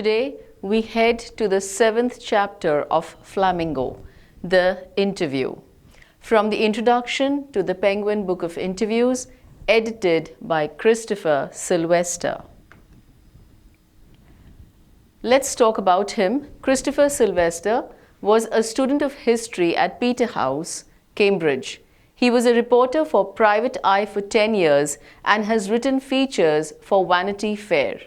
Today, we head to the 7th chapter of Flamingo, the interview. From the introduction to the Penguin Book of Interviews, edited by Christopher Sylvester. Let's talk about him. Christopher Sylvester was a student of history at Peterhouse, Cambridge. He was a reporter for Private Eye for 10 years and has written features for Vanity Fair.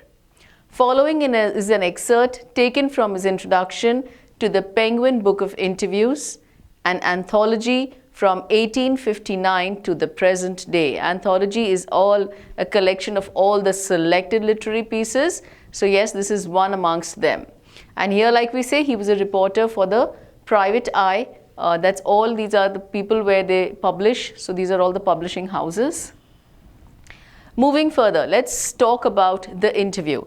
Following is an excerpt taken from his introduction to the Penguin Book of Interviews, an anthology from 1859 to the present day. Anthology is all a collection of all the selected literary pieces. So yes, this is one amongst them. And here, like we say, he was a reporter for the Private Eye. That's all. These are the people where they publish. So these are all the publishing houses. Moving further, let's talk about the interview.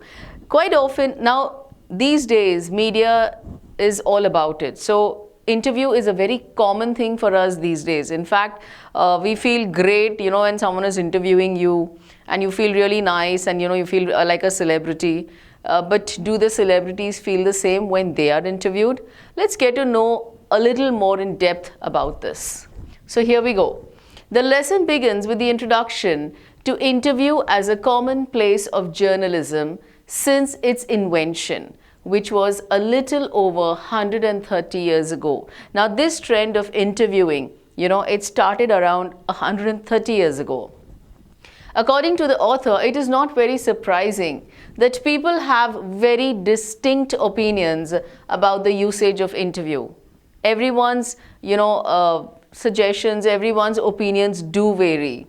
Quite often, now these days, media is all about it. So interview is a very common thing for us these days. In fact, we feel great, when someone is interviewing you and you feel really nice and, you feel like a celebrity. But do the celebrities feel the same when they are interviewed? Let's get to know a little more in depth about this. So here we go. The lesson begins with the introduction to interview as a commonplace of journalism since its invention, which was a little over 130 years ago. Now this trend of interviewing, it started around 130 years ago. According to the author, it is not very surprising that people have very distinct opinions about the usage of interview. Everyone's, suggestions, everyone's opinions do vary.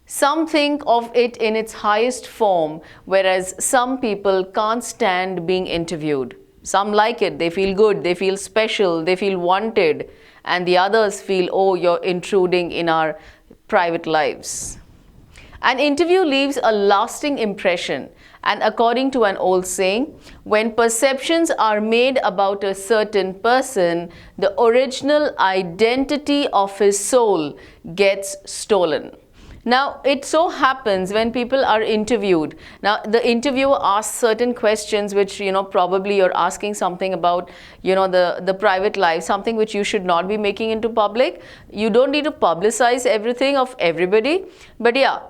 Some think of it in its highest form, whereas some people can't stand being interviewed. Some like it, they feel good, they feel special, they feel wanted, and the others feel, oh, you're intruding in our private lives. An interview leaves a lasting impression, and according to an old saying, when perceptions are made about a certain person, the original identity of his soul gets stolen. Now, it so happens when people are interviewed. Now, the interviewer asks certain questions which, probably you're asking something about, the private life, something which you should not be making into public. You don't need to publicize everything of everybody. But yeah,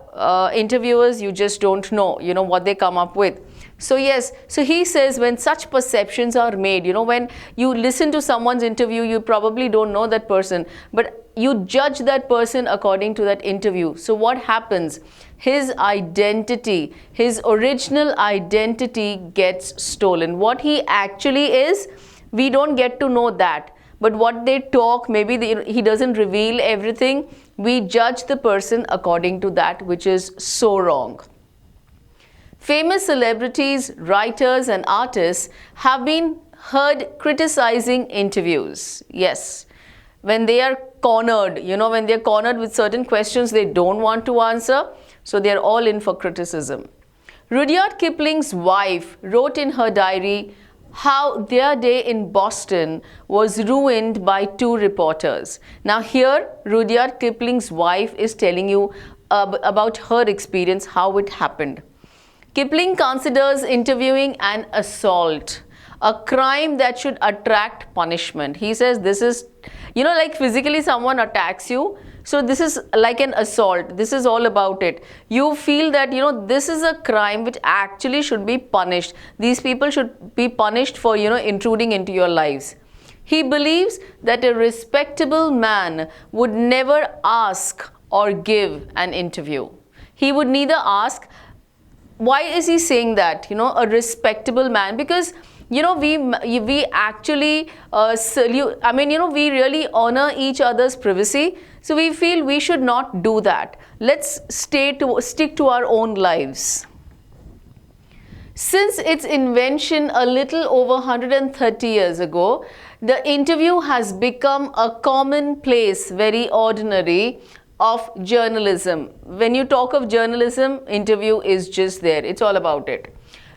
interviewers, you just don't know, what they come up with. So yes, so he says when such perceptions are made, when you listen to someone's interview, you probably don't know that person, but you judge that person according to that interview. So what happens? His identity, his original identity gets stolen. What he actually is, we don't get to know that. But what they talk, maybe he doesn't reveal everything. We judge the person according to that, which is so wrong. Famous celebrities, writers, and artists have been heard criticizing interviews. Yes. When they are cornered, when they're cornered with certain questions they don't want to answer, so they're all in for criticism. Rudyard Kipling's wife wrote in her diary how their day in Boston was ruined by two reporters. Now here, Rudyard Kipling's wife is telling you about her experience, how it happened. Kipling considers interviewing an assault, a crime that should attract punishment. He says this is, like physically someone attacks you. So this is like an assault. This is all about it. You feel that, this is a crime which actually should be punished. These people should be punished for, intruding into your lives. He believes that a respectable man would never ask or give an interview. He would neither ask. Why is he saying that? A respectable man, because we actually salute. We really honor each other's privacy. So we feel we should not do that. Let's stick to our own lives. Since its invention a little over 130 years ago, the interview has become a commonplace, very ordinary of journalism. When you talk of journalism, interview is just there. It's all about it.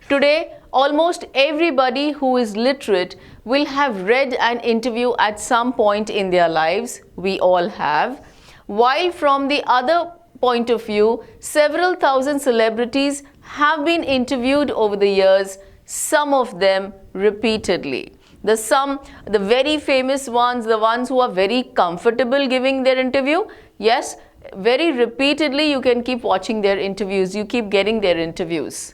Today, almost everybody who is literate will have read an interview at some point in their lives. We all have. While from the other point of view, several thousand celebrities have been interviewed over the years, some of them repeatedly. The very famous ones, the ones who are very comfortable giving their interview, yes, very repeatedly you can keep watching their interviews, you keep getting their interviews.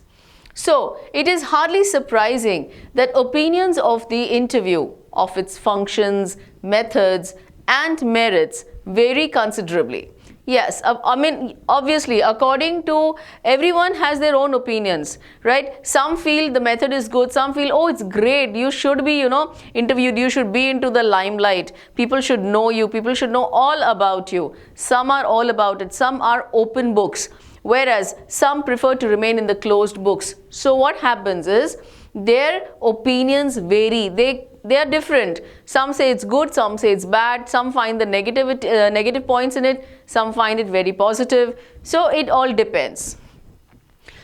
So it is hardly surprising that opinions of the interview, of its functions, methods and merits vary considerably. Yes, I mean, obviously, according to everyone has their own opinions, right? Some feel the method is good, some feel, oh, it's great, you should be, interviewed, you should be into the limelight, people should know you, people should know all about you. Some are all about it, some are open books, whereas some prefer to remain in the closed books. So what happens is, their opinions vary, they are different. Some say it's good, some say it's bad, some find the negative points in it, some find it very positive. So it all depends.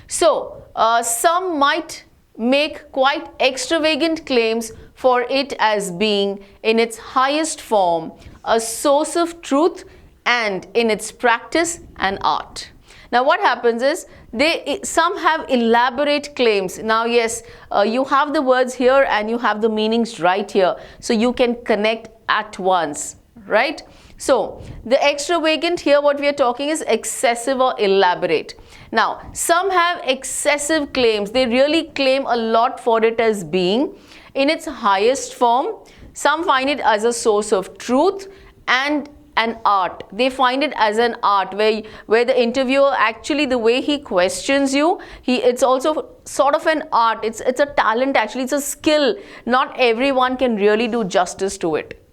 So some might make quite extravagant claims for it as being in its highest form a source of truth and in its practice an art. Now what happens is, some have elaborate claims. Now yes, you have the words here and you have the meanings right here, so you can connect at once, right? So the extravagant here, what we are talking is excessive or elaborate. Now some have excessive claims, they really claim a lot for it as being in its highest form. Some find it as a source of truth and an art. They find it as an art where the interviewer, actually the way he questions you, it's also sort of an art. It's a talent, actually it's a skill. Not everyone can really do justice to it.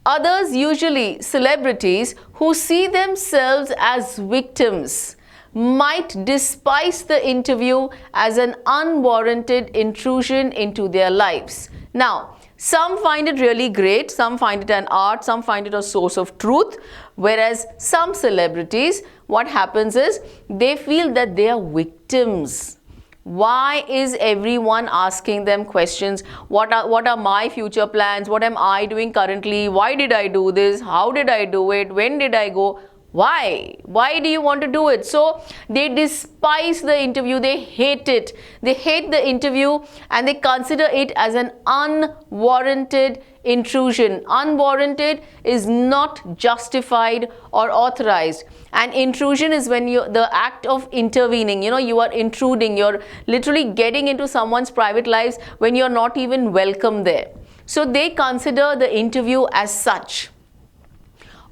Others, usually celebrities who see themselves as victims, might despise the interview as an unwarranted intrusion into their lives. Now, some find it really great, some find it an art, some find it a source of truth, whereas some celebrities, what happens is, they feel that they are victims. Why is everyone asking them questions? What are my future plans? What am I doing currently? Why did I do this? How did I do it? When did I go? Why? Why do you want to do it? So they despise the interview, they hate it. They hate the interview and they consider it as an unwarranted intrusion. Unwarranted is not justified or authorized. And intrusion is when the act of intervening, you are intruding, you're literally getting into someone's private lives when you're not even welcome there. So they consider the interview as such,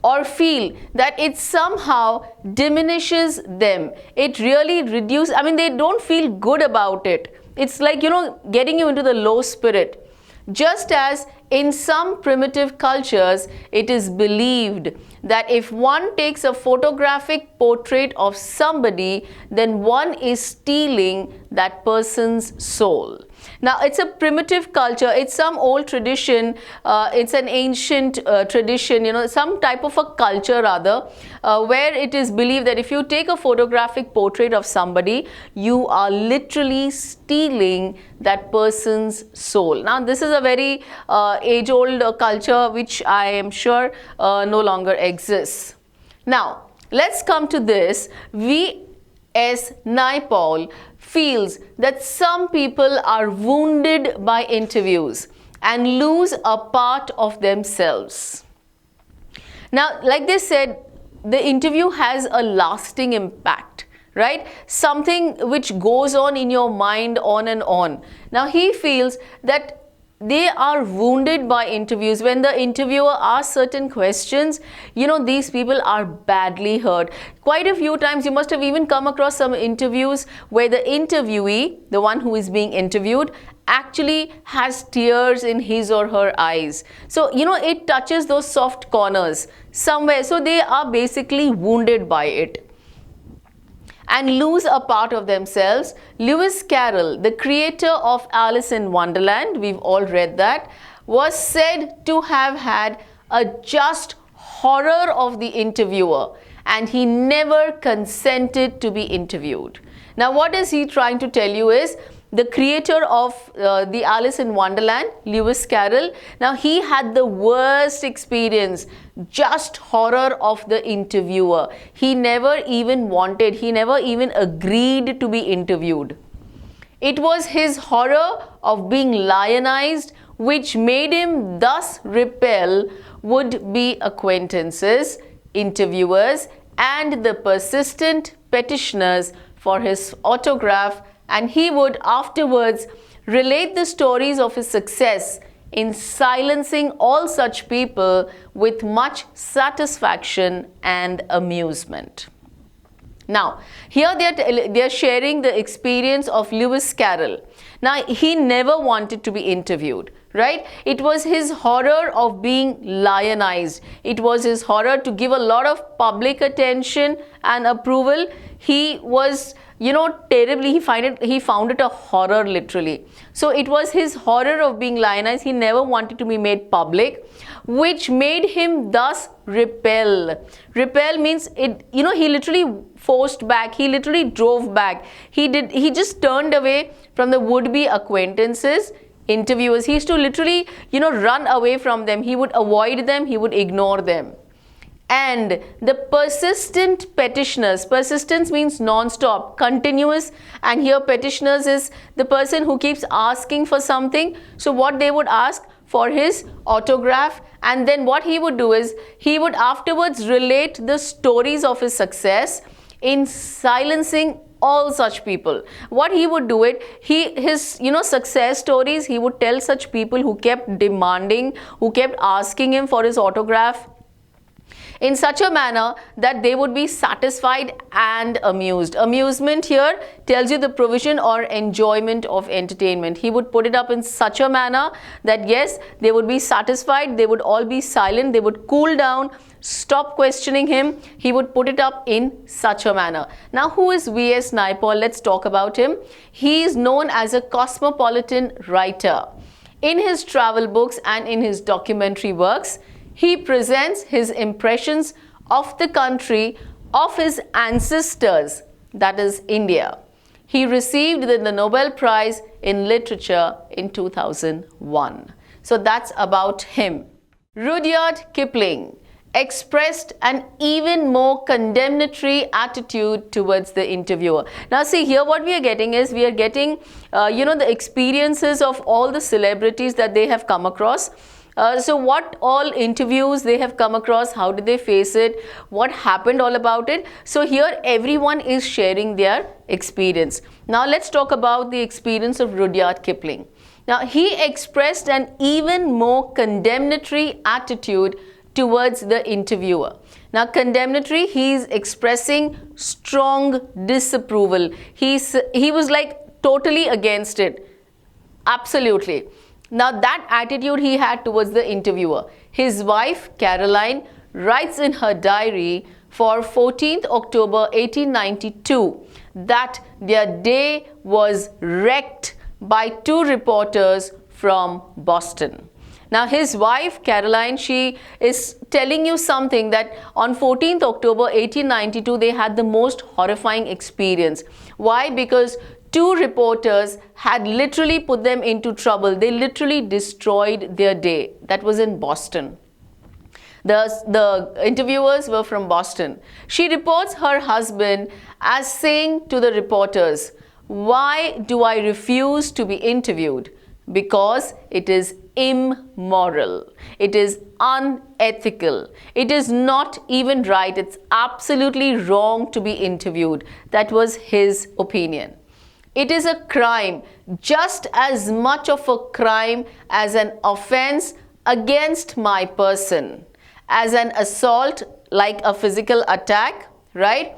or feel that it somehow diminishes them. It really reduces, they don't feel good about it. It's like, getting you into the low spirit. Just as in some primitive cultures, it is believed that if one takes a photographic portrait of somebody, then one is stealing that person's soul. Now, it's a primitive culture, it's some old tradition, it's an ancient tradition, some type of a culture rather, where it is believed that if you take a photographic portrait of somebody, you are literally stealing that person's soul. Now, this is a very age-old culture which I am sure no longer exists. Now, let's come to this. V.S. Naipaul feels that some people are wounded by interviews and lose a part of themselves. Now, like they said, the interview has a lasting impact, right? Something which goes on in your mind on and on. Now, he feels that they are wounded by interviews. When the interviewer asks certain questions, these people are badly hurt. Quite a few times you must have even come across some interviews where the interviewee, the one who is being interviewed, actually has tears in his or her eyes. So, it touches those soft corners somewhere. So they are basically wounded by it and lose a part of themselves. Lewis Carroll, the creator of Alice in Wonderland, we've all read that, was said to have had a just horror of the interviewer, and he never consented to be interviewed. Now, what is he trying to tell you is, the creator of the Alice in Wonderland, Lewis Carroll, now he had the worst experience, just horror of the interviewer. He never even wanted, he never even agreed to be interviewed. It was his horror of being lionized which made him thus repel would-be acquaintances, interviewers, and the persistent petitioners for his autograph, and he would afterwards relate the stories of his success in silencing all such people with much satisfaction and amusement. Now, here they are sharing the experience of Lewis Carroll. Now, he never wanted to be interviewed, right? It was his horror of being lionized. It was his horror to give a lot of public attention and approval. He was, terribly, he found it a horror literally. So it was his horror of being lionized. He never wanted to be made public, which made him thus repel. Repel means he literally forced back. He literally drove back. He just turned away from the would-be acquaintances, interviewers. He used to literally, run away from them. He would avoid them. He would ignore them. And the persistent petitioners, persistence means non-stop, continuous, and here petitioners is the person who keeps asking for something. So what they would ask for his autograph, and then what he would do is he would afterwards relate the stories of his success in silencing all such people. What he would do his success stories, he would tell such people who kept demanding, who kept asking him for his autograph, in such a manner that they would be satisfied and amused. Amusement here tells you the provision or enjoyment of entertainment. He would put it up in such a manner that yes, they would be satisfied, they would all be silent, they would cool down, stop questioning him. He would put it up in such a manner. Now, who is V.S. Naipaul? Let's talk about him. He is known as a cosmopolitan writer. In his travel books and in his documentary works, he presents his impressions of the country of his ancestors, that is India. He received the Nobel Prize in Literature in 2001. So that's about him. Rudyard Kipling expressed an even more condemnatory attitude towards the interviewer. Now see, here what we are getting is, we are getting the experiences of all the celebrities that they have come across. So what all interviews they have come across, how did they face it, what happened all about it. So here everyone is sharing their experience. Now let's talk about the experience of Rudyard Kipling. Now he expressed an even more condemnatory attitude towards the interviewer. Now condemnatory, he is expressing strong disapproval. He was like totally against it. Absolutely. Now that attitude he had towards the interviewer. His wife Caroline writes in her diary for 14th October 1892 that their day was wrecked by two reporters from Boston. Now his wife Caroline, she is telling you something that on 14th October 1892 they had the most horrifying experience. Why? Because two reporters had literally put them into trouble. They literally destroyed their day. That was in Boston. The interviewers were from Boston. She reports her husband as saying to the reporters, "Why do I refuse to be interviewed? Because it is immoral. It is unethical. It is not even right. It's absolutely wrong to be interviewed." That was his opinion. It is a crime, just as much of a crime as an offense against my person, as an assault like a physical attack, right?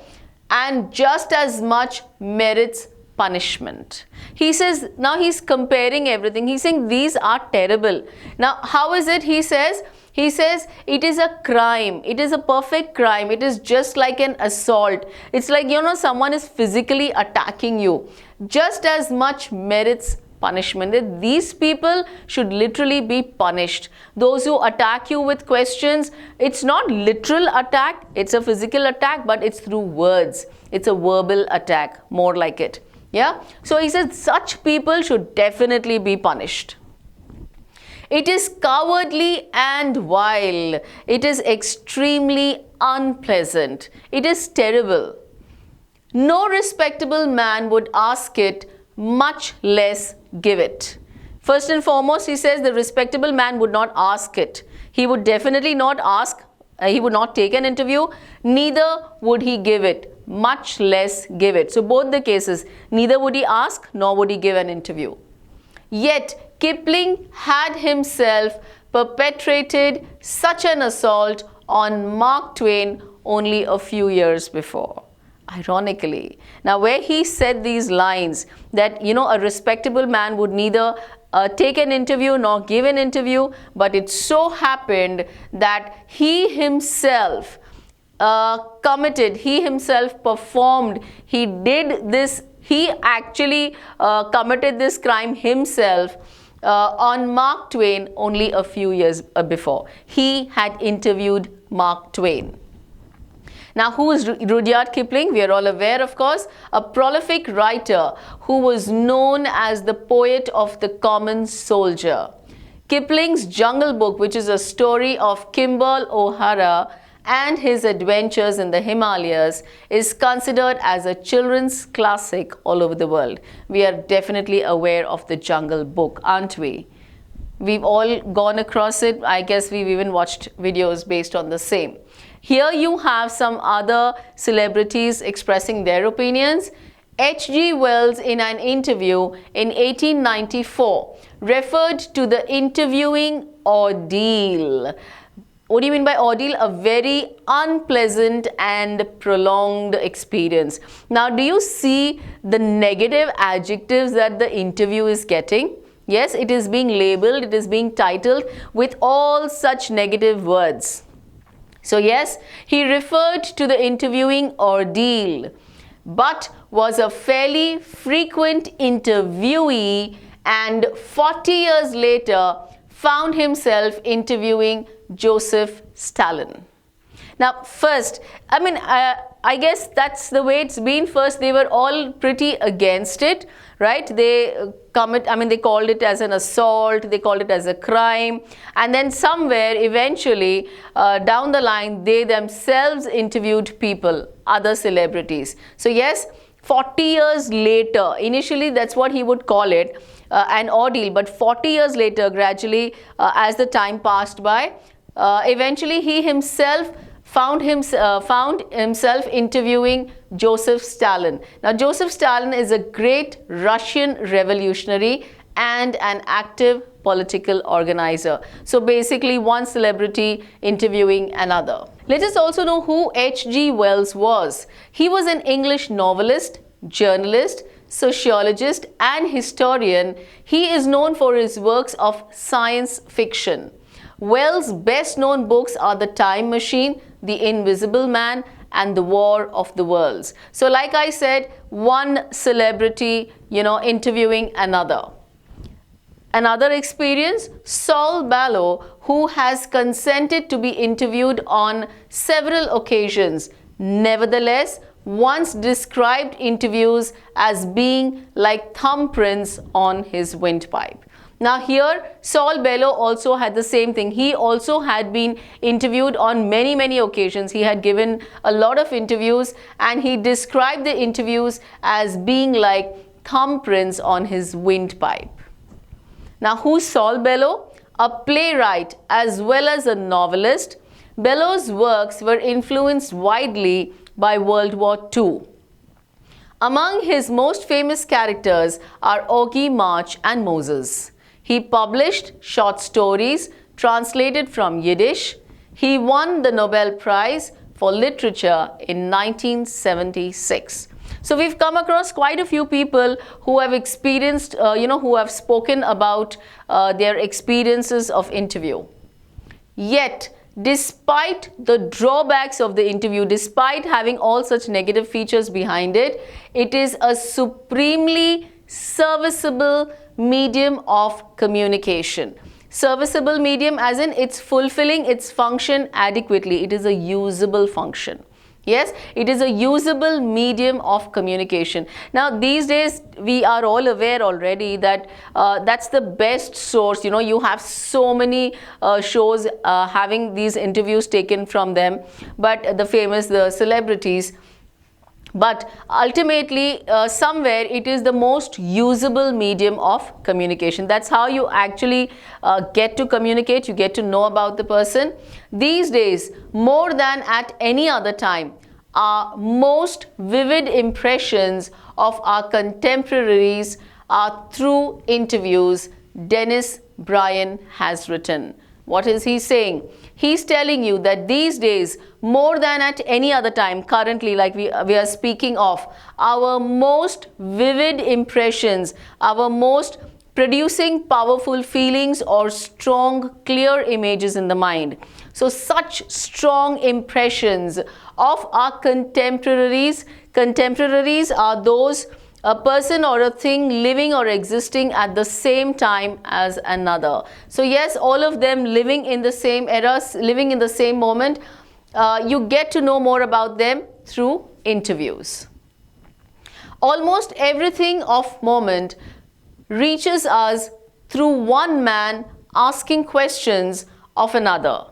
And just as much merits punishment. He says, now he's comparing everything. He's saying these are terrible. Now, how is it? He says it is a crime. It is a perfect crime. It is just like an assault. It's like, someone is physically attacking you. Just as much merits punishment. That these people should literally be punished. Those who attack you with questions, it's not literal attack. It's a physical attack, but it's through words. It's a verbal attack, more like it. Yeah. So he says such people should definitely be punished. It is cowardly and vile. It is extremely unpleasant. It is terrible. No respectable man would ask it much less give it. First and foremost, he says the respectable man would not ask it. He would definitely not ask, he would not take an interview, neither would he give it, much less give it. So both the cases, neither would he ask nor would he give an interview. Yet Kipling had himself perpetrated such an assault on Mark Twain only a few years before. Ironically, now where he said these lines that, you know, a respectable man would neither take an interview nor give an interview, but it so happened that he himself committed, he himself performed, he did this, he actually committed this crime himself on Mark Twain only a few years before. He had interviewed Mark Twain. Now, who is Rudyard Kipling? We are all aware, of course, a prolific writer who was known as the poet of the common soldier. Kipling's Jungle Book, which is a story of Kimball O'Hara and his adventures in the Himalayas, is considered as a children's classic all over the world. We are definitely aware of the Jungle Book, aren't we? We've all gone across it. I guess we've even watched videos based on the same. Here you have some other celebrities expressing their opinions. H.G. Wells, in an interview in 1894, referred to the interviewing ordeal. What do you mean by ordeal? A very unpleasant and prolonged experience. Now, do you see the negative adjectives that the interview is getting? Yes, it is being labeled, it is being titled with all such negative words. So yes, he referred to the interviewing ordeal, but was a fairly frequent interviewee, and 40 years later found himself interviewing Joseph Stalin. Now first, I guess that's the way it's been. First, they were all pretty against it, right? They called it as an assault, they called it as a crime, and then somewhere eventually down the line, they themselves interviewed people, other celebrities. So yes, 40 years later, initially that's what he would call it, an ordeal, but 40 years later, gradually as the time passed by, eventually he himself found himself interviewing Joseph Stalin. Now, Joseph Stalin is a great Russian revolutionary and an active political organizer. So basically, one celebrity interviewing another. Let us also know who H.G. Wells was. He was an English novelist, journalist, sociologist, and historian. He is known for his works of science fiction. Wells' best-known books are The Time Machine, The Invisible Man, and The War of the Worlds. So like I said, one celebrity, interviewing another. Another experience, Saul Bellow, who has consented to be interviewed on several occasions, nevertheless, once described interviews as being like thumbprints on his windpipe. Now here, Saul Bellow also had the same thing. He also had been interviewed on many occasions. He had given a lot of interviews, and he described the interviews as being like thumbprints on his windpipe. Now, who's Saul Bellow? A playwright as well as a novelist. Bellow's works were influenced widely by World War II. Among his most famous characters are Augie March and Moses. He published short stories translated from Yiddish. He won the Nobel Prize for Literature in 1976. So we've come across quite a few people who have experienced, who have spoken about their experiences of interview. Yet, despite the drawbacks of the interview, despite having all such negative features behind it, it is a supremely serviceable medium of communication. Serviceable medium as in it's fulfilling its function adequately. It is a usable function. Yes, it is a usable medium of communication. Now, these days, we are all aware already that that's the best source. You have so many shows having these interviews taken from them, but the celebrities. But ultimately, somewhere it is the most usable medium of communication. That's how you actually get to communicate, you get to know about the person. These days, more than at any other time, our most vivid impressions of our contemporaries are through interviews, Dennis Bryan has written. What is he saying? He's telling you that these days, more than at any other time, currently, like we are speaking of, our most vivid impressions, our most producing powerful feelings or strong, clear images in the mind. So such strong impressions of our contemporaries. Contemporaries are those, a person or a thing living or existing at the same time as another. So yes, all of them living in the same era, living in the same moment. You get to know more about them through interviews. Almost everything of moment reaches us through one man asking questions of another.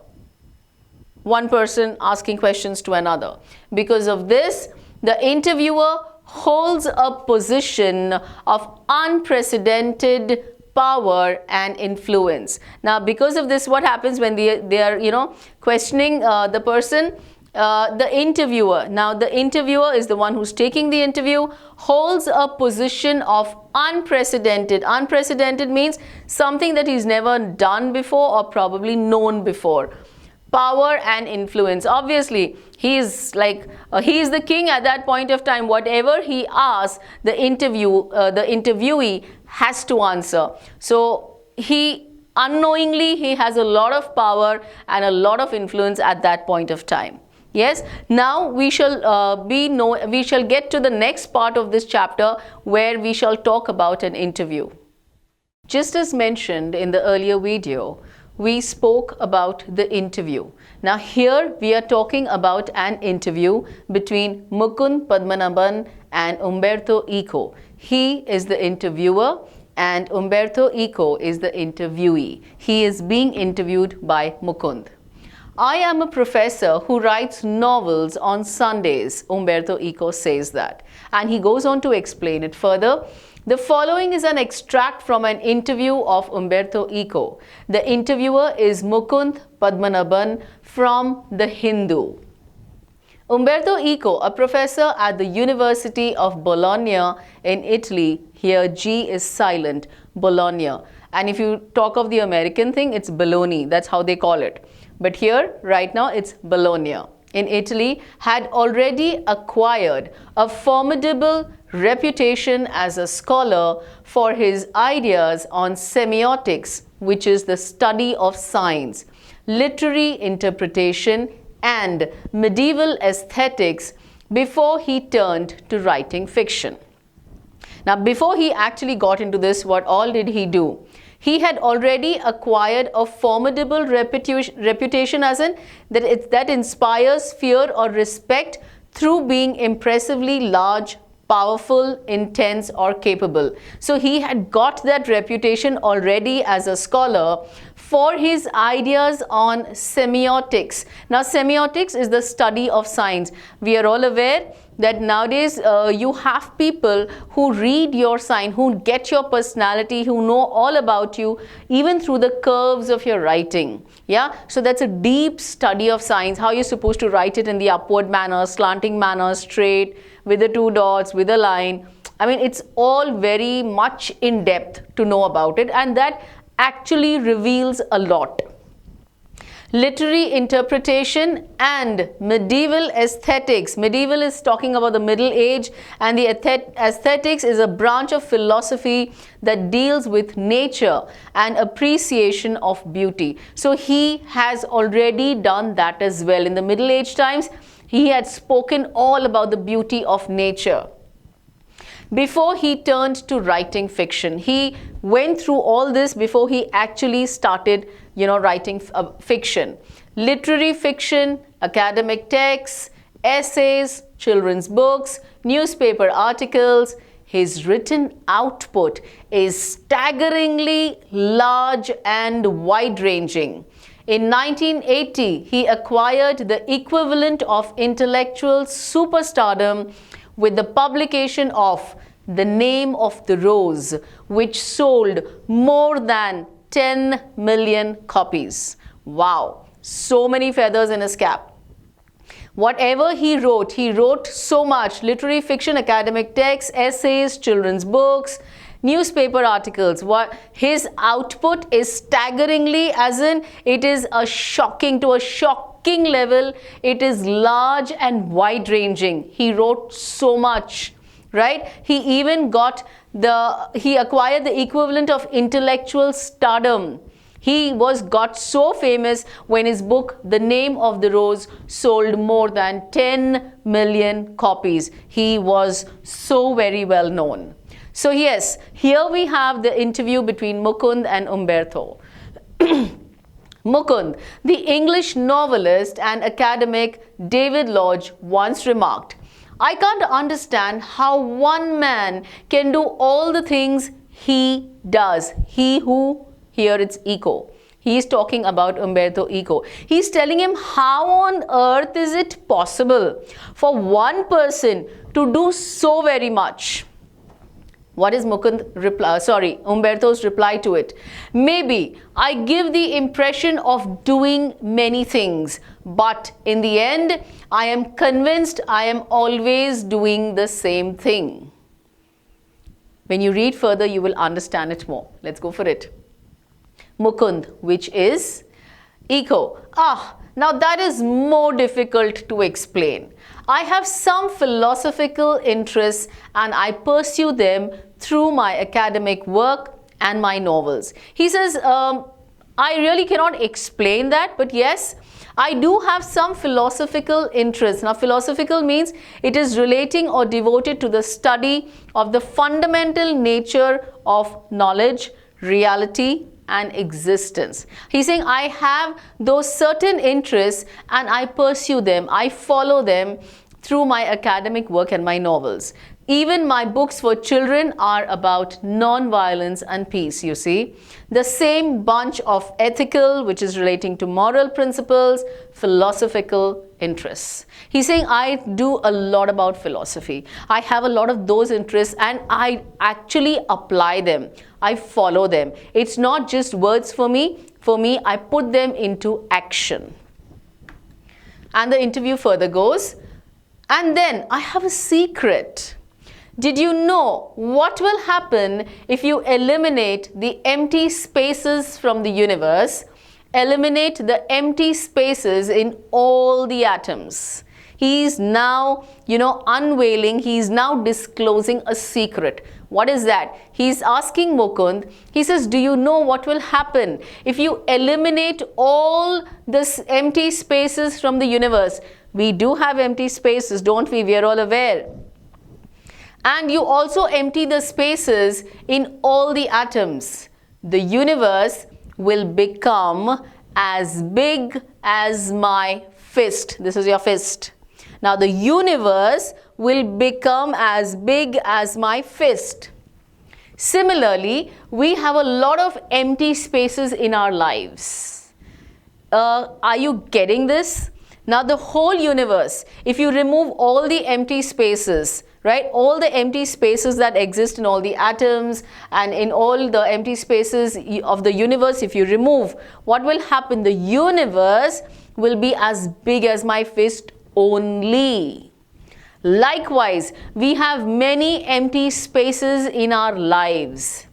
One person asking questions to another. Because of this, the interviewer holds a position of unprecedented power and influence. Now, because of this, what happens when they are questioning the person? The interviewer. Now, the interviewer is the one who's taking the interview, holds a position of unprecedented. Unprecedented means something that he's never done before or probably known before. Power and influence. Obviously, he is the king at that point of time. Whatever he asks, the interviewee has to answer. So unknowingly he has a lot of power and a lot of influence at that point of time. Yes. Now we shall get to the next part of this chapter where we shall talk about an interview. Just as mentioned in the earlier video, we spoke about the interview. Now here we are talking about an interview between Mukund Padmanabhan and Umberto Eco. He is the interviewer and Umberto Eco is the interviewee. He is being interviewed by Mukund. I am a professor who writes novels on Sundays, Umberto Eco says that. And he goes on to explain it further. The following is an extract from an interview of Umberto Eco. The interviewer is Mukund Padmanabhan from The Hindu. Umberto Eco, a professor at the University of Bologna in Italy. Here G is silent, Bologna. And if you talk of the American thing, it's Bologna. That's how they call it. But here, right now, it's Bologna. In Italy, had already acquired a formidable reputation as a scholar for his ideas on semiotics, which is the study of signs, literary interpretation, and medieval aesthetics before he turned to writing fiction. Now, before he actually got into this, what all did he do? He had already acquired a formidable reputation as in that inspires fear or respect through being impressively large, powerful, intense, or capable. So he had got that reputation already as a scholar for his ideas on semiotics. Now, semiotics is the study of signs. We are all aware that nowadays you have people who read your sign, who get your personality, who know all about you, even through the curves of your writing. Yeah, so that's a deep study of signs, how you're supposed to write it in the upward manner, slanting manner, straight, with the two dots, with a line. I mean, it's all very much in depth to know about it, and that actually reveals a lot. Literary interpretation and medieval aesthetics. Medieval is talking about the Middle Age, and the aesthetics is a branch of philosophy that deals with nature and appreciation of beauty. So he has already done that as well. In the Middle Age times, he had spoken all about the beauty of nature. Before he turned to writing fiction, he went through all this before he actually started, writing fiction. Literary fiction, academic texts, essays, children's books, newspaper articles. His written output is staggeringly large and wide-ranging. In 1980, he acquired the equivalent of intellectual superstardom with the publication of The Name of the Rose, which sold more than 10 million copies. Wow, so many feathers in his cap. Whatever he wrote so much: literary fiction, academic texts, essays, children's books, newspaper articles. What his output is staggeringly, as in it is a shocking level. It is large and wide ranging. He wrote so much, right? He even acquired the equivalent of intellectual stardom. He got so famous when his book, The Name of the Rose, sold more than 10 million copies. He was so very well known. So yes, here we have the interview between Mukund and Umberto. Mukund, the English novelist and academic David Lodge, once remarked, "I can't understand how one man can do all the things he does." He who? Here it's Eco. He is talking about Umberto Eco. He's telling him, how on earth is it possible for one person to do so very much? What is Umberto's reply to it? "Maybe I give the impression of doing many things, but in the end, I am convinced I am always doing the same thing." When you read further, you will understand it more. Let's go for it. Mukund, which is Eco. Now that is more difficult to explain. I have some philosophical interests and I pursue them through my academic work and my novels. He says, I really cannot explain that, but yes, I do have some philosophical interests. Now, philosophical means it is relating or devoted to the study of the fundamental nature of knowledge, reality, and existence. He's saying, I have those certain interests and I pursue them, I follow them through my academic work and my novels. Even my books for children are about non-violence and peace, you see. The same bunch of ethical, which is relating to moral principles, philosophical interests. He's saying, I do a lot about philosophy. I have a lot of those interests and I actually apply them. I follow them. It's not just words for me. For me, I put them into action. And the interview further goes, and then I have a secret. Did you know what will happen if you eliminate the empty spaces from the universe? Eliminate the empty spaces in all the atoms. He is now, unveiling, he is now disclosing a secret. What is that? He is asking Mukund, he says, do you know what will happen if you eliminate all this empty spaces from the universe? We do have empty spaces, don't we? We are all aware. And you also empty the spaces in all the atoms. The universe will become as big as my fist. This is your fist. Now the universe will become as big as my fist. Similarly, we have a lot of empty spaces in our lives. Are you getting this? Now the whole universe, if you remove all the empty spaces, right, all the empty spaces that exist in all the atoms and in all the empty spaces of the universe, if you remove, what will happen? The universe will be as big as my fist only. Likewise, we have many empty spaces in our lives.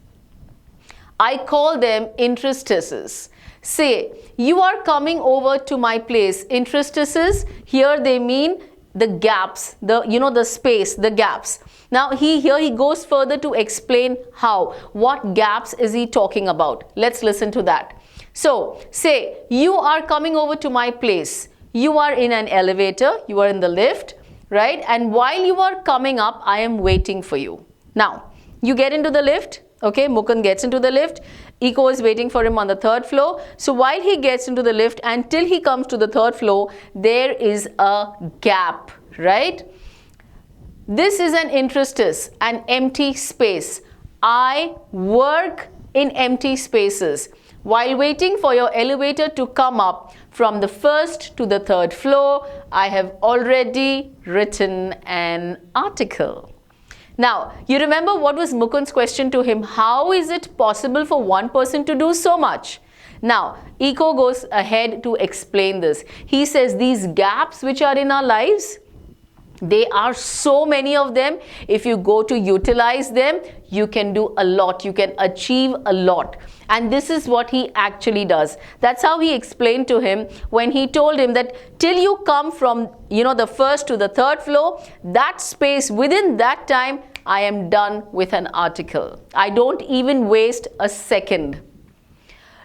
I call them interstices. Say, you are coming over to my place. Interstices, here they mean the gaps, the space, the gaps. Now here he goes further to explain how. What gaps is he talking about? Let's listen to that. So, say, you are coming over to my place. You are in an elevator, you are in the lift, right? And while you are coming up, I am waiting for you. Now, you get into the lift, okay, Mukund gets into the lift. Eco is waiting for him on the 3rd floor. So while he gets into the lift until he comes to the 3rd floor, there is a gap, right? This is an interstice, an empty space. I work in empty spaces. While waiting for your elevator to come up from the first to the third floor, I have already written an article. Now, you remember what was Mukund's question to him? How is it possible for one person to do so much? Now, Eco goes ahead to explain this. He says these gaps which are in our lives, there are so many of them. If you go to utilize them, you can do a lot. You can achieve a lot. And this is what he actually does. That's how he explained to him when he told him that till you come from, the first to the third floor, that space, within that time, I am done with an article. I don't even waste a second.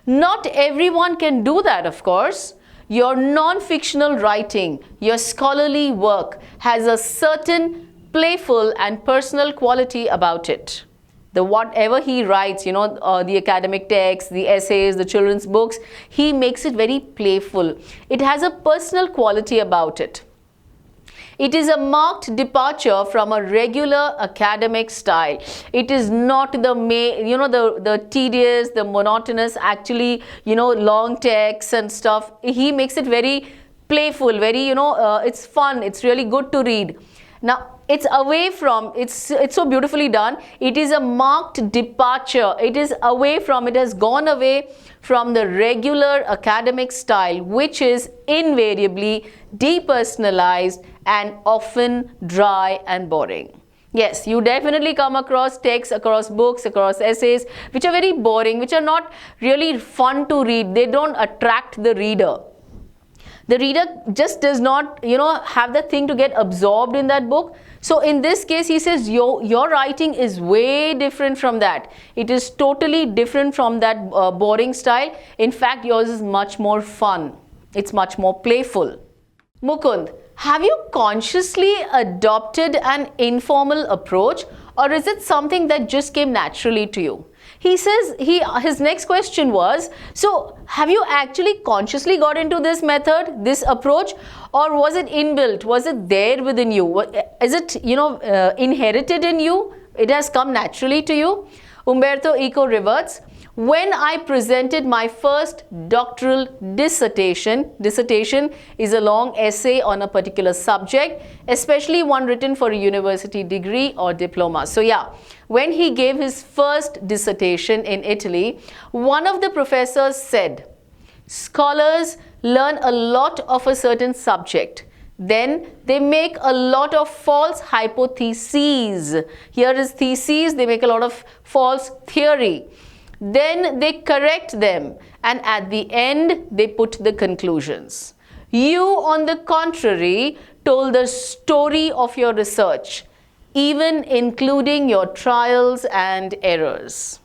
Not everyone can do that, of course. Your non-fictional writing, your scholarly work has a certain playful and personal quality about it. Whatever he writes, the academic texts, the essays, the children's books, he makes it very playful. It has a personal quality about it. It is a marked departure from a regular academic style. It is not the tedious, the monotonous, actually, long texts and stuff. He makes it very playful, very, it's fun. It's really good to read. Now, it's away from, it's so beautifully done. It is a marked departure. It is away from, it has gone away from the regular academic style, which is invariably depersonalized and often dry and boring. Yes, you definitely come across texts, across books, across essays, which are very boring, which are not really fun to read. They don't attract the reader. The reader just does not, have the thing to get absorbed in that book. So in this case, he says, your writing is way different from that. It is totally different from that boring style. In fact, yours is much more fun. It's much more playful. Mukund, have you consciously adopted an informal approach, or is it something that just came naturally to you? He says, his next question was, so have you actually consciously got into this method, this approach, or was it inbuilt? Was it there within you? Is it, inherited in you? It has come naturally to you? Umberto Eco reverts, when I presented my first doctoral dissertation is a long essay on a particular subject, especially one written for a university degree or diploma. So yeah, when he gave his first dissertation in Italy, one of the professors said, scholars learn a lot of a certain subject. Then they make a lot of false hypotheses. Here is theses, they make a lot of false theory. Then they correct them, and at the end they put the conclusions. You, on the contrary, told the story of your research, even including your trials and errors.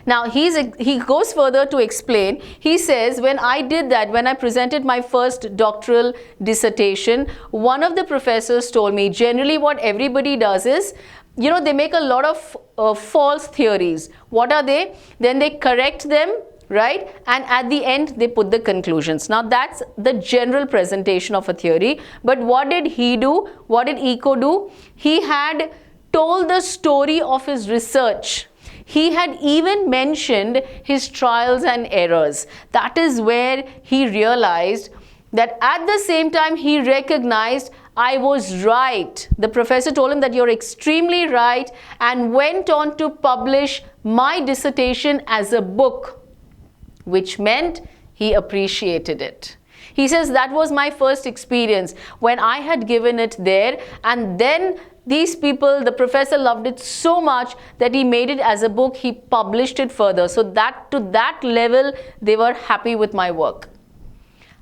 Now, he goes further to explain. He says, when I did that, when I presented my first doctoral dissertation, one of the professors told me, generally what everybody does is, they make a lot of false theories. What are they? Then they correct them, right? And at the end, they put the conclusions. Now, that's the general presentation of a theory. But what did he do? What did Eco do? He had told the story of his research. He had even mentioned his trials and errors. That is where he realized that at the same time he recognized I was right. The professor told him that you're extremely right, and went on to publish my dissertation as a book, which meant he appreciated it. He says that was my first experience when I had given it there, and then these people, the professor loved it so much that he made it as a book, he published it further. So that to that level, they were happy with my work.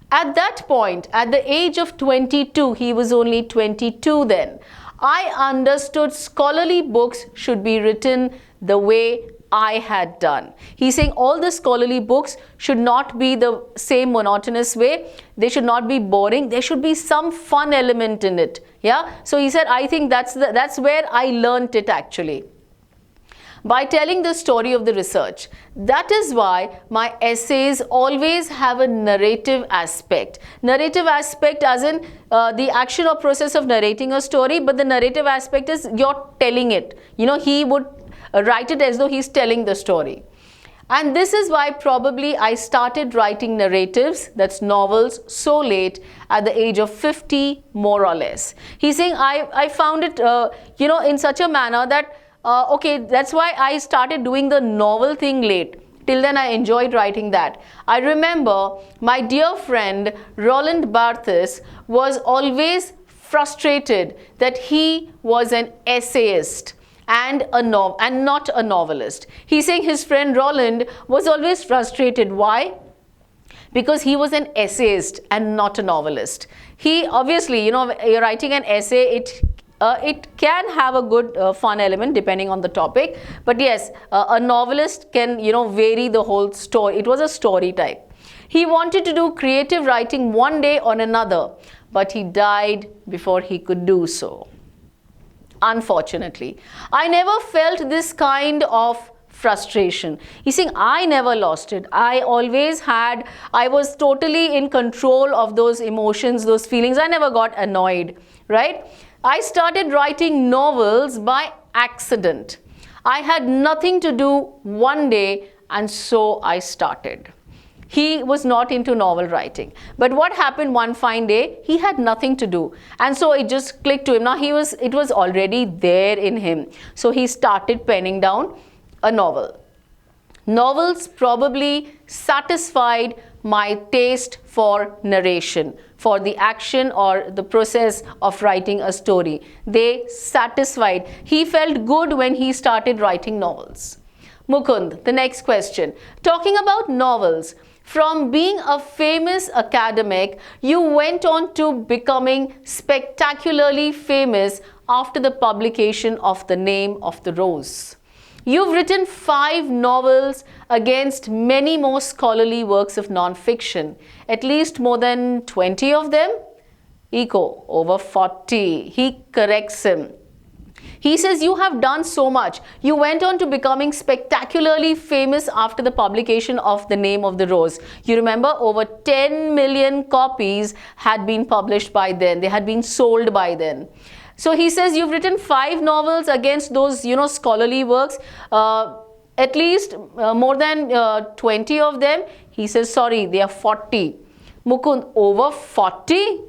At that point, at the age of 22, he was only 22 then, I understood scholarly books should be written the way I had done. He's saying all the scholarly books should not be the same monotonous way. They should not be boring. There should be some fun element in it. Yeah. So he said, I think that's where I learnt it actually. By telling the story of the research. That is why my essays always have a narrative aspect. Narrative aspect as in the action or process of narrating a story, but the narrative aspect is you're telling it. He would write it as though he's telling the story. And this is why probably I started writing narratives, that's novels, so late at the age of 50, more or less. He's saying I found it, in such a manner that, okay, that's why I started doing the novel thing late. Till then I enjoyed writing that. I remember my dear friend Roland Barthes was always frustrated that he was an essayist and not a novelist. He's saying his friend Roland was always frustrated. Why? Because he was an essayist and not a novelist. He obviously, you're writing an essay, it can have a good fun element depending on the topic, but yes, a novelist can vary the whole story. It was a story type. He wanted to do creative writing one day or another, but he died before he could do so. Unfortunately, I never felt this kind of frustration. He's saying I never lost it. I was totally in control of those emotions, those feelings. I never got annoyed, right? I started writing novels by accident. I had nothing to do one day, and so I started. He was not into novel writing. But what happened one fine day, he had nothing to do. And so it just clicked to him. Now it was already there in him. So he started penning down a novel. Novels probably satisfied my taste for narration, for the action or the process of writing a story. They satisfied. He felt good when he started writing novels. Mukund, the next question. Talking about novels, from being a famous academic, you went on to becoming spectacularly famous after the publication of The Name of the Rose. You've written 5 novels against many more scholarly works of non-fiction, at least more than 20 of them. Eco, over 40. He corrects him. He says you have done so much. You went on to becoming spectacularly famous after the publication of The Name of the Rose. You remember over 10 million copies had been published by then. They had been sold by then. So he says you've written 5 novels against those, scholarly works, at least more than 20 of them. He says, sorry, they are 40. Mukund, over 40?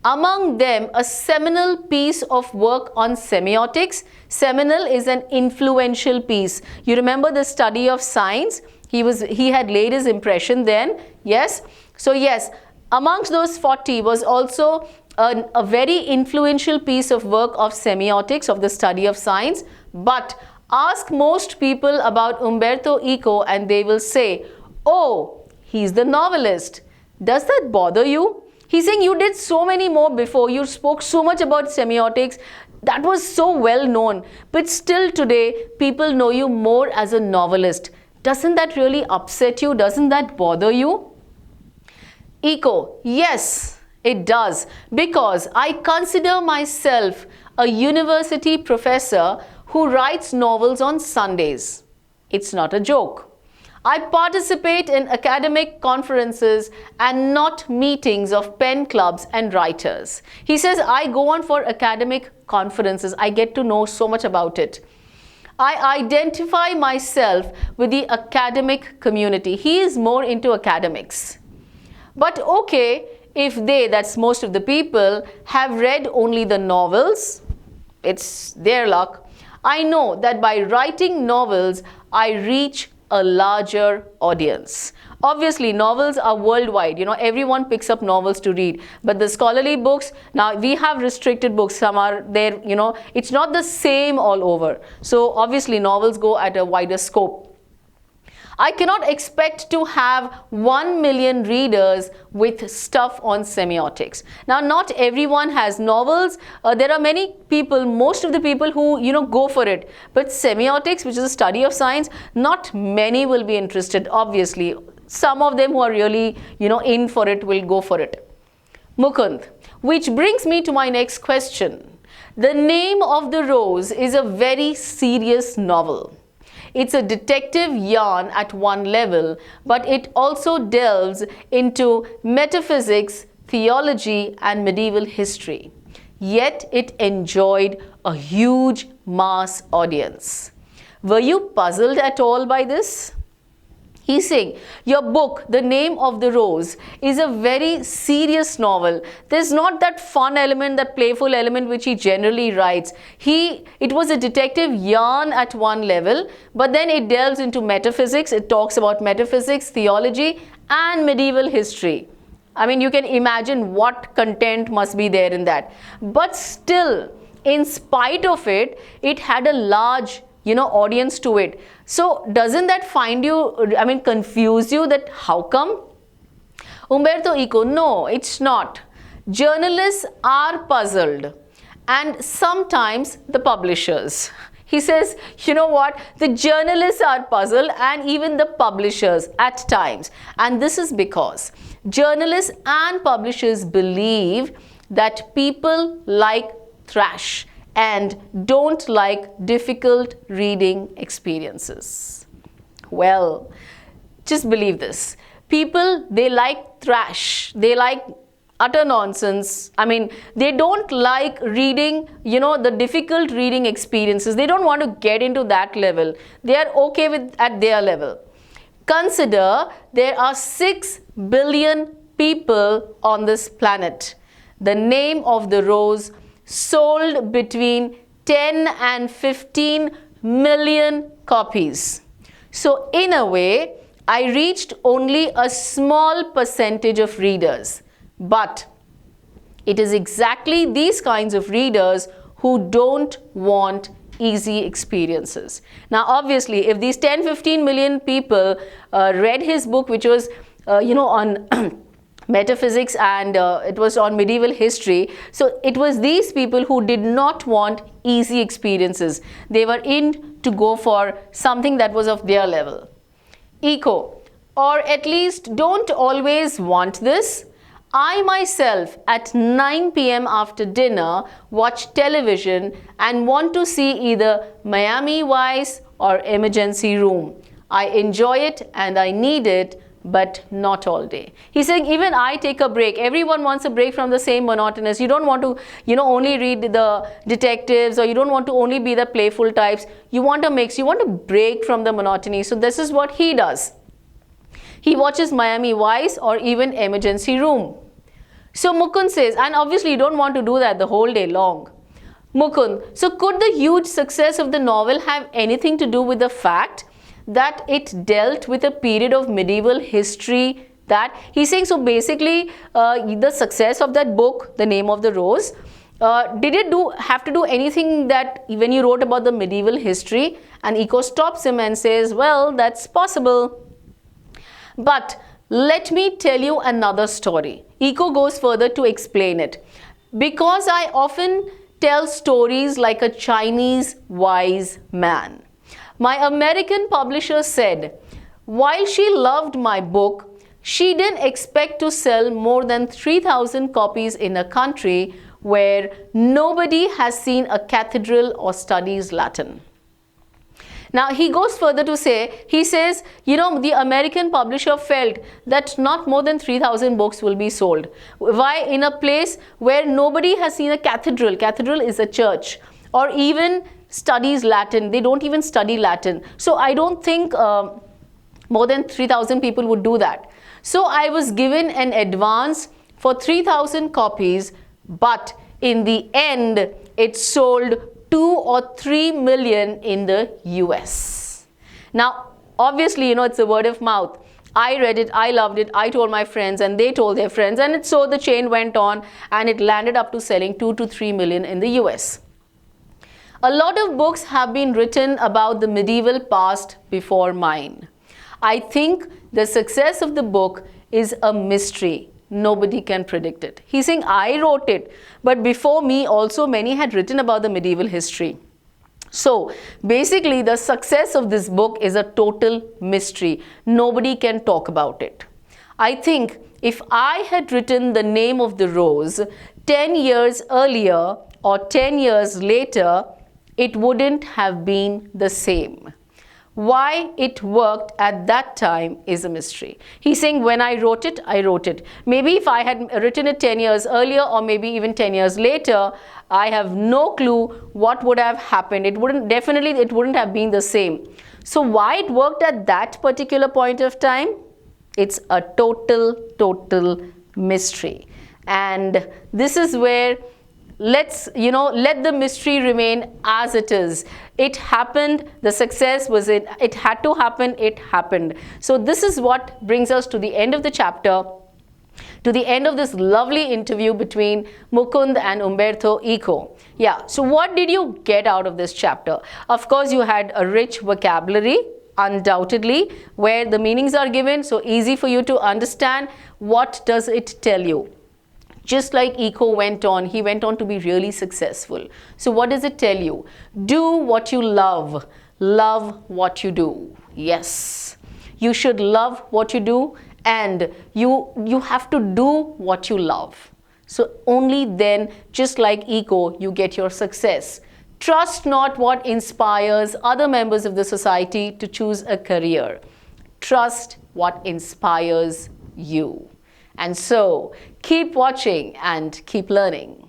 Among them, a seminal piece of work on semiotics. Seminal is an influential piece. You remember the study of signs? He had laid his impression then. Yes. So yes, amongst those 40 was also a very influential piece of work of semiotics, of the study of signs. But ask most people about Umberto Eco and they will say, oh, he's the novelist. Does that bother you? He's saying you did so many more before. You spoke so much about semiotics. That was so well known. But still today, people know you more as a novelist. Doesn't that really upset you? Doesn't that bother you? Eco, yes, it does. Because I consider myself a university professor who writes novels on Sundays. It's not a joke. I participate in academic conferences and not meetings of pen clubs and writers. He says, I go on for academic conferences. I get to know so much about it. I identify myself with the academic community. He is more into academics. But okay, if they, that's most of the people, have read only the novels, it's their luck. I know that by writing novels, I reach a larger audience. Obviously, novels are worldwide. Everyone picks up novels to read. But the scholarly books, now we have restricted books. Some are there, it's not the same all over. So obviously, novels go at a wider scope. I cannot expect to have 1 million readers with stuff on semiotics. Now, not everyone has novels. There are many people, most of the people who, go for it. But semiotics, which is a study of science, not many will be interested, obviously. Some of them who are really, in for it will go for it. Mukund, which brings me to my next question. The Name of the Rose is a very serious novel. It's a detective yarn at one level, but it also delves into metaphysics, theology, and medieval history. Yet it enjoyed a huge mass audience. Were you puzzled at all by this? He's saying, your book, The Name of the Rose, is a very serious novel. There's not that fun element, that playful element which he generally writes. It was a detective yarn at one level, but then it delves into metaphysics. It talks about metaphysics, theology, and medieval history. I mean, you can imagine what content must be there in that. But still, in spite of it, it had a large audience to it. So doesn't that confuse you that how come? Umberto Eco, no, it's not. Journalists are puzzled, and sometimes the publishers. He says, you know what, the journalists are puzzled and even the publishers at times. And this is because journalists and publishers believe that people like thrash and don't like difficult reading experiences. Well, just believe this. People, they like thrash. They like utter nonsense. I mean, they don't like reading, the difficult reading experiences. They don't want to get into that level. They are okay with at their level. Consider there are 6 billion people on this planet. The Name of the Rose sold between 10 and 15 million copies. So in a way, I reached only a small percentage of readers. But it is exactly these kinds of readers who don't want easy experiences. Now, obviously, if these 10-15 million people read his book, which was, on metaphysics and it was on medieval history, so it was these people who did not want easy experiences. They were in to go for something that was of their level. Eco, or at least don't always want this. I myself at 9 p.m. after dinner watch television and want to see either Miami Vice or Emergency Room. I enjoy it and I need it, but not all day. He's saying even I take a break. Everyone wants a break from the same monotonous. You don't want to, only read the detectives, or you don't want to only be the playful types. You want a mix. You want a break from the monotony. So this is what he does. He watches Miami Vice or even Emergency Room. So Mukund says, and obviously you don't want to do that the whole day long. Mukund, so could the huge success of the novel have anything to do with the fact that it dealt with a period of medieval history? That he's saying, so basically the success of that book, The Name of the Rose, did it have to do anything that when you wrote about the medieval history? And Eco stops him and says, well, that's possible. But let me tell you another story. Eco goes further to explain it. Because I often tell stories like a Chinese wise man. My American publisher said, while she loved my book, she didn't expect to sell more than 3,000 copies in a country where nobody has seen a cathedral or studies Latin. Now, he goes further to say, he says, the American publisher felt that not more than 3,000 books will be sold. Why? In a place where nobody has seen a cathedral. Cathedral is a church. Or even studies Latin. They don't even study Latin. So I don't think more than 3,000 people would do that. So I was given an advance for 3,000 copies, but in the end, it sold 2 or 3 million in the US. Now, obviously, it's a word of mouth. I read it, I loved it, I told my friends and they told their friends, and so the chain went on and it landed up to selling 2 to 3 million in the US. A lot of books have been written about the medieval past before mine. I think the success of the book is a mystery. Nobody can predict it. He's saying, I wrote it, but before me also many had written about the medieval history. So basically the success of this book is a total mystery. Nobody can talk about it. I think if I had written The Name of the Rose 10 years earlier or 10 years later, it wouldn't have been the same. Why it worked at that time is a mystery. He's saying, when I wrote it, I wrote it. Maybe if I had written it 10 years earlier or maybe even 10 years later, I have no clue what would have happened. It wouldn't have been the same. So why it worked at that particular point of time? It's a total mystery. And this is where let the mystery remain as it is. It happened, the success was it had to happen, it happened. So this is what brings us to the end of the chapter, to the end of this lovely interview between Mukund and Umberto Eco. Yeah, so what did you get out of this chapter? Of course, you had a rich vocabulary, undoubtedly, where the meanings are given, so easy for you to understand. What does it tell you? Just like Eco went on, he went on to be really successful. So what does it tell you? Do what you love. Love what you do. Yes, you should love what you do, and you have to do what you love. So only then, just like Eco, you get your success. Trust not what inspires other members of the society to choose a career. Trust what inspires you. And so, keep watching and keep learning.